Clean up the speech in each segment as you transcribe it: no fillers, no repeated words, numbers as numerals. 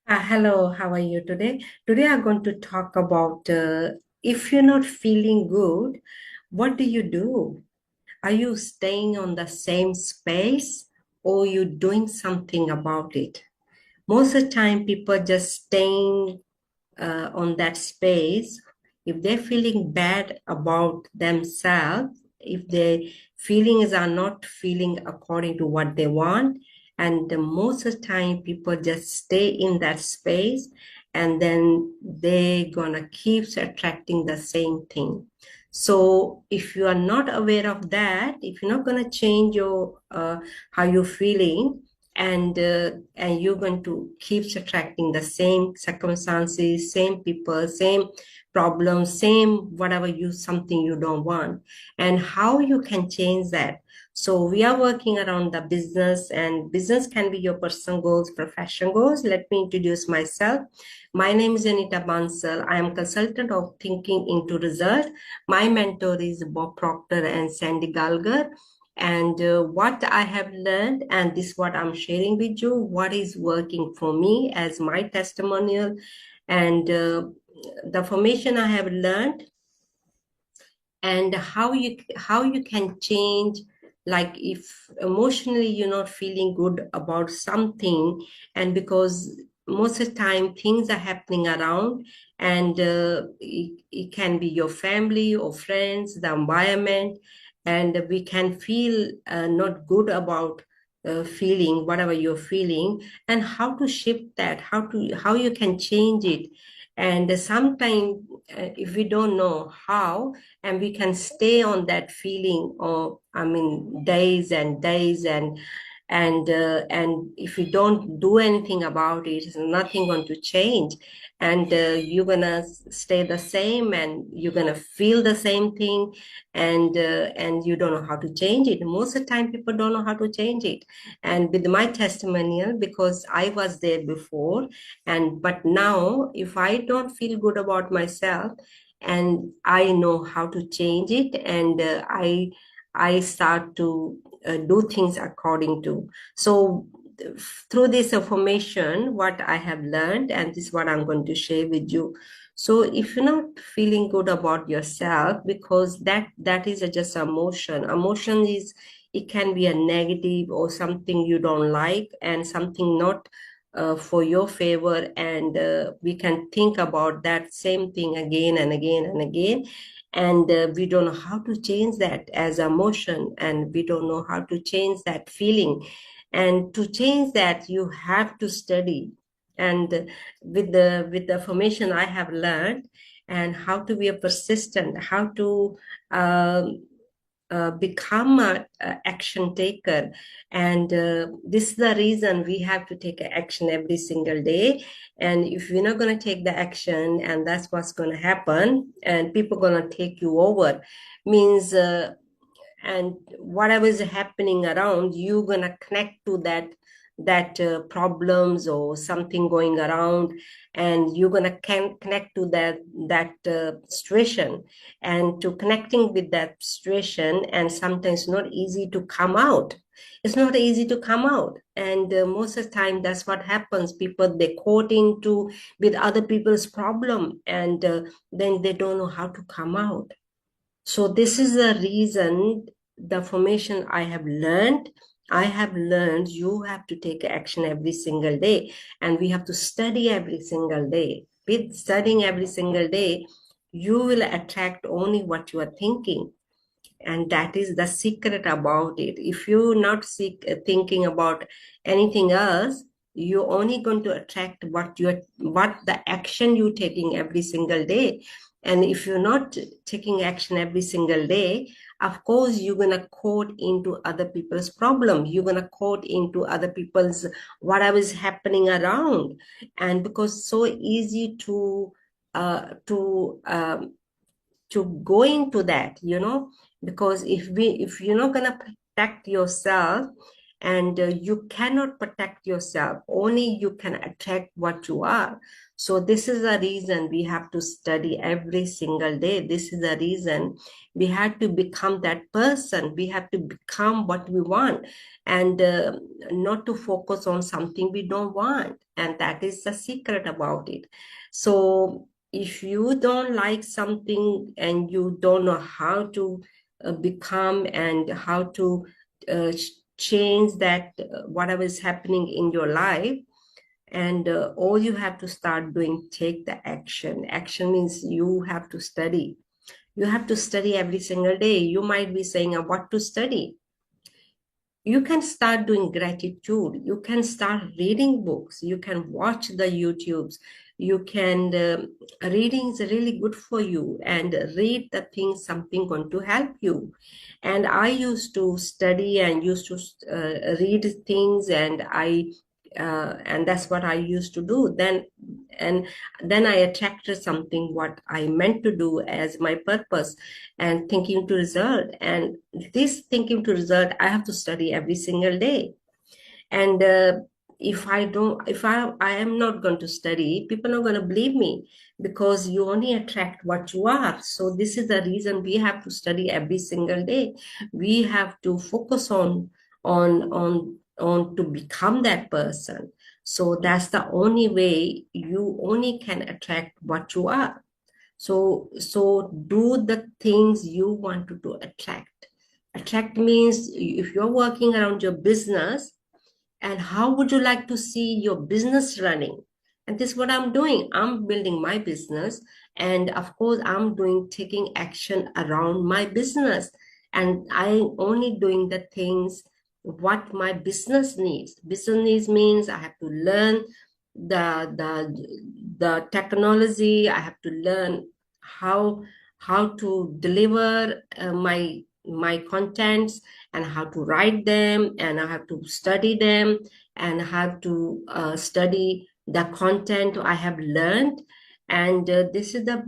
Hello, how are you today? Today I'm going to talk about if you're not feeling good, what do you do? Are you staying on the same space or you doing something about it? Most of the time, people just staying on that space. If they're feeling bad about themselves, if their feelings are not feeling according to what they want, and most of the time people just stay in that space, and then they're gonna keep attracting the same thing. So if you are not aware of that, if you're not gonna change your how you're feeling, and you're going to keep attracting the same circumstances, same people, same problems, same whatever you something you don't want, and how you can change that. So we are working around the business, and business can be your personal goals, professional goals. Let me introduce myself. My name is Anita Bansal. I am consultant of thinking into result. My mentor is Bob Proctor and Sandy Galgar, and what I have learned, and this is what I'm sharing with you, what is working for me as my testimonial, and the formation I have learned, and how you can change, like if emotionally you're not feeling good about something, and because most of the time things are happening around, and it can be your family or friends, the environment, and we can feel not good about feeling whatever you're feeling, and how to shift that, how you can change it. And sometimes if we don't know how, and we can stay on that feeling, or I mean days and days, and if you don't do anything about it, it's nothing going to change, and you're gonna stay the same, and you're gonna feel the same thing, and you don't know how to change it. Most of the time people don't know how to change it. And with my testimonial, because I was there before, and but now if I don't feel good about myself, and I know how to change it, and I start to do things according to. So through this information, what I have learned, and this is what I'm going to share with you. So if you're not feeling good about yourself, because that is just emotion. Emotion is, it can be a negative or something you don't like, and something not for your favor, and we can think about that same thing again and again and again, and we don't know how to change that as emotion, and we don't know how to change that feeling. And to change that, you have to study, and with the information I have learned, and how to be a persistent, how to um, become a action taker. And this is the reason we have to take action every single day. And if you're not going to take the action, and that's what's going to happen, and people going to take you over, means and whatever is happening around, you're going to connect to that problems or something going around, and you're going to connect to that situation, and to connecting with that situation, and sometimes not easy to come out. It's not easy to come out, and most of the time that's what happens. People, they caught into with other people's problem, and then they don't know how to come out. So this is the reason, the formation I have learned you have to take action every single day, and we have to study every single day. With studying every single day, you will attract only what you are thinking. And that is the secret about it. If you're not thinking about anything else, you're only going to attract what the action you're taking every single day. And if you're not taking action every single day, of course you're going to caught into other people's problem, you're going to caught into other people's whatever is happening around. And because so easy to go into that, because if you're not going to protect yourself, and you cannot protect yourself. Only you can attract what you are. So this is the reason we have to study every single day. This is the reason we have to become that person. We have to become what we want, and not to focus on something we don't want. And that is the secret about it. So if you don't like something and you don't know how to become and how to uh, change that, whatever is happening in your life, and all you have to start doing, take the action. Action means you have to study. You have to study every single day. You might be saying, what to study? You can start doing gratitude. You can start reading books. You can watch the YouTubes. You can, reading is really good for you, and read the things, something going to help you. And I used to study and used to read things, and that's what I used to do then. And then I attracted something what I meant to do as my purpose, and thinking to result. And this thinking to result, I have to study every single day. And if I don't, if I am not going to study, people are going to believe me, because you only attract what you are. So this is the reason we have to study every single day. We have to focus on to become that person. So that's the only way you only can attract what you are. So do the things you want to attract. Attract means if you're working around your business, and how would you like to see your business running? And this is what I'm doing. I'm building my business, and of course I'm doing, taking action around my business, and I'm only doing the things what my business needs. Business needs means I have to learn the technology. I have to learn how to deliver my contents, and how to write them, and I have to study them, and I have to study the content I have learned. And this is the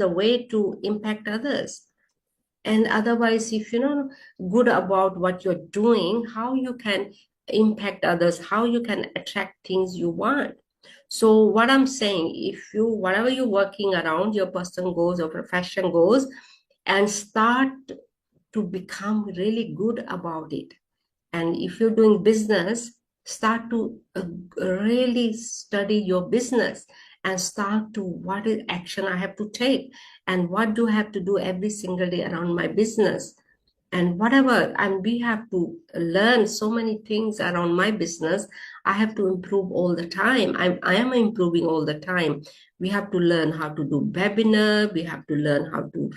way to impact others. And otherwise, if you're not good about what you're doing, how you can impact others, how you can attract things you want. So what I'm saying, if you, whatever you're working around, your person goes or profession goes, and start to become really good about it. And if you're doing business, start to really study your business, and start to, what is action I have to take, and what do I have to do every single day around my business, and whatever. And we have to learn so many things around my business. I have to improve all the time. I am improving all the time. We have to learn how to do webinar. We have to learn how to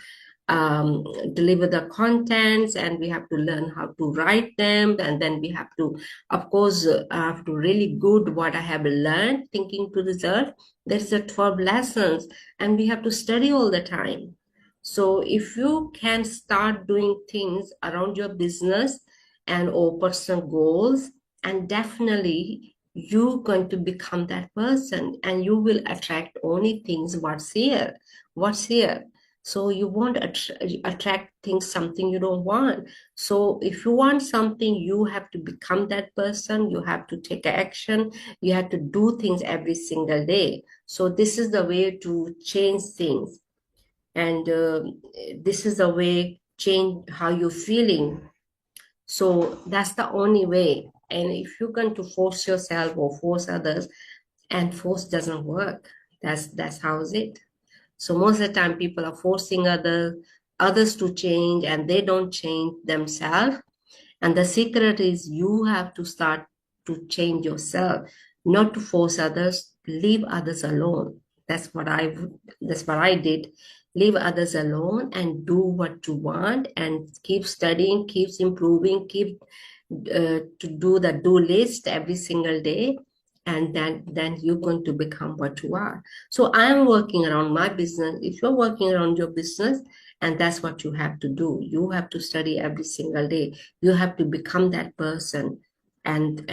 deliver the contents, and we have to learn how to write them. And then we have to, of course, have to really good what I have learned, thinking to result. There's the 12 lessons, and we have to study all the time. So if you can start doing things around your business and or personal goals, and definitely you're going to become that person, and you will attract only things what's here. So you won't attract things, something you don't want. So if you want something, you have to become that person. You have to take action. You have to do things every single day. So this is the way to change things. And this is the way change how you're feeling. So that's the only way. And if you're going to force yourself or force others, and force doesn't work. That's how is it. So most of the time people are forcing others to change, and they don't change themselves. And the secret is you have to start to change yourself, not to force others, leave others alone. That's what I did. Leave others alone and do what you want, and keep studying, keeps improving, keep to do the do list every single day. And then you're going to become what you are. So I'm working around my business. If you're working around your business, and that's what you have to do, you have to study every single day. You have to become that person, and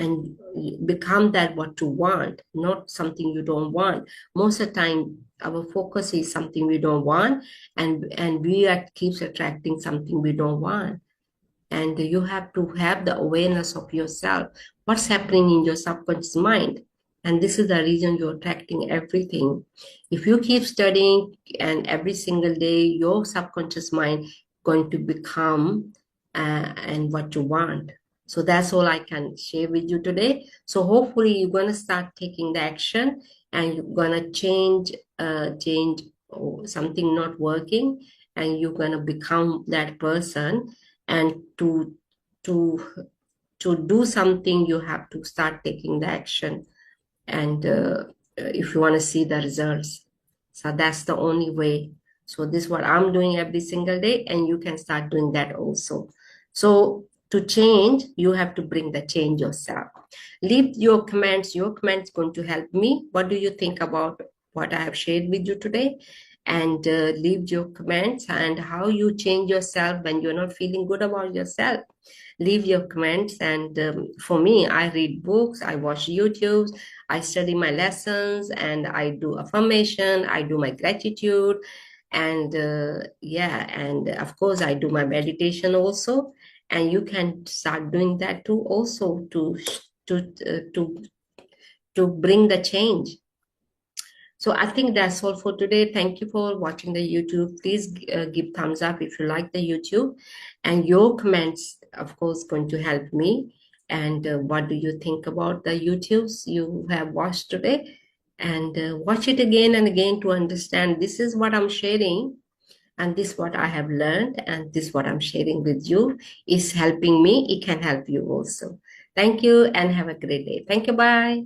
become that what you want, not something you don't want. Most of the time our focus is something we don't want, and we keeps attracting something we don't want. and you have to have the awareness of yourself, what's happening in your subconscious mind. And this is the reason you're attracting everything. If you keep studying and every single day your subconscious mind going to become and what you want. So that's all I can share with you today. So hopefully you're going to start taking the action, and you're going to change something not working, and you're going to become that person. And to to do something, you have to start taking the action. And if you want to see the results, so that's the only way. So this is what I'm doing every single day, and you can start doing that also. So to change, you have to bring the change yourself. Leave your comments. Your comments going to help me. What do you think about what I have shared with you today? And leave your comments and how you change yourself when you're not feeling good about yourself. Leave your comments. And for me, I read books, I watch YouTubes, I study my lessons, and I do affirmation, I do my gratitude, and yeah, and of course I do my meditation also. And you can start doing that too also, to to bring the change. So I think that's all for today. Thank you for watching the YouTube. Please give thumbs up if you like the YouTube, and your comments, of course, going to help me. And what do you think about the YouTubes you have watched today? And watch it again and again to understand this is what I'm sharing, and this what I have learned, and this what I'm sharing with you is helping me. It can help you also. Thank you and have a great day. Thank you. Bye.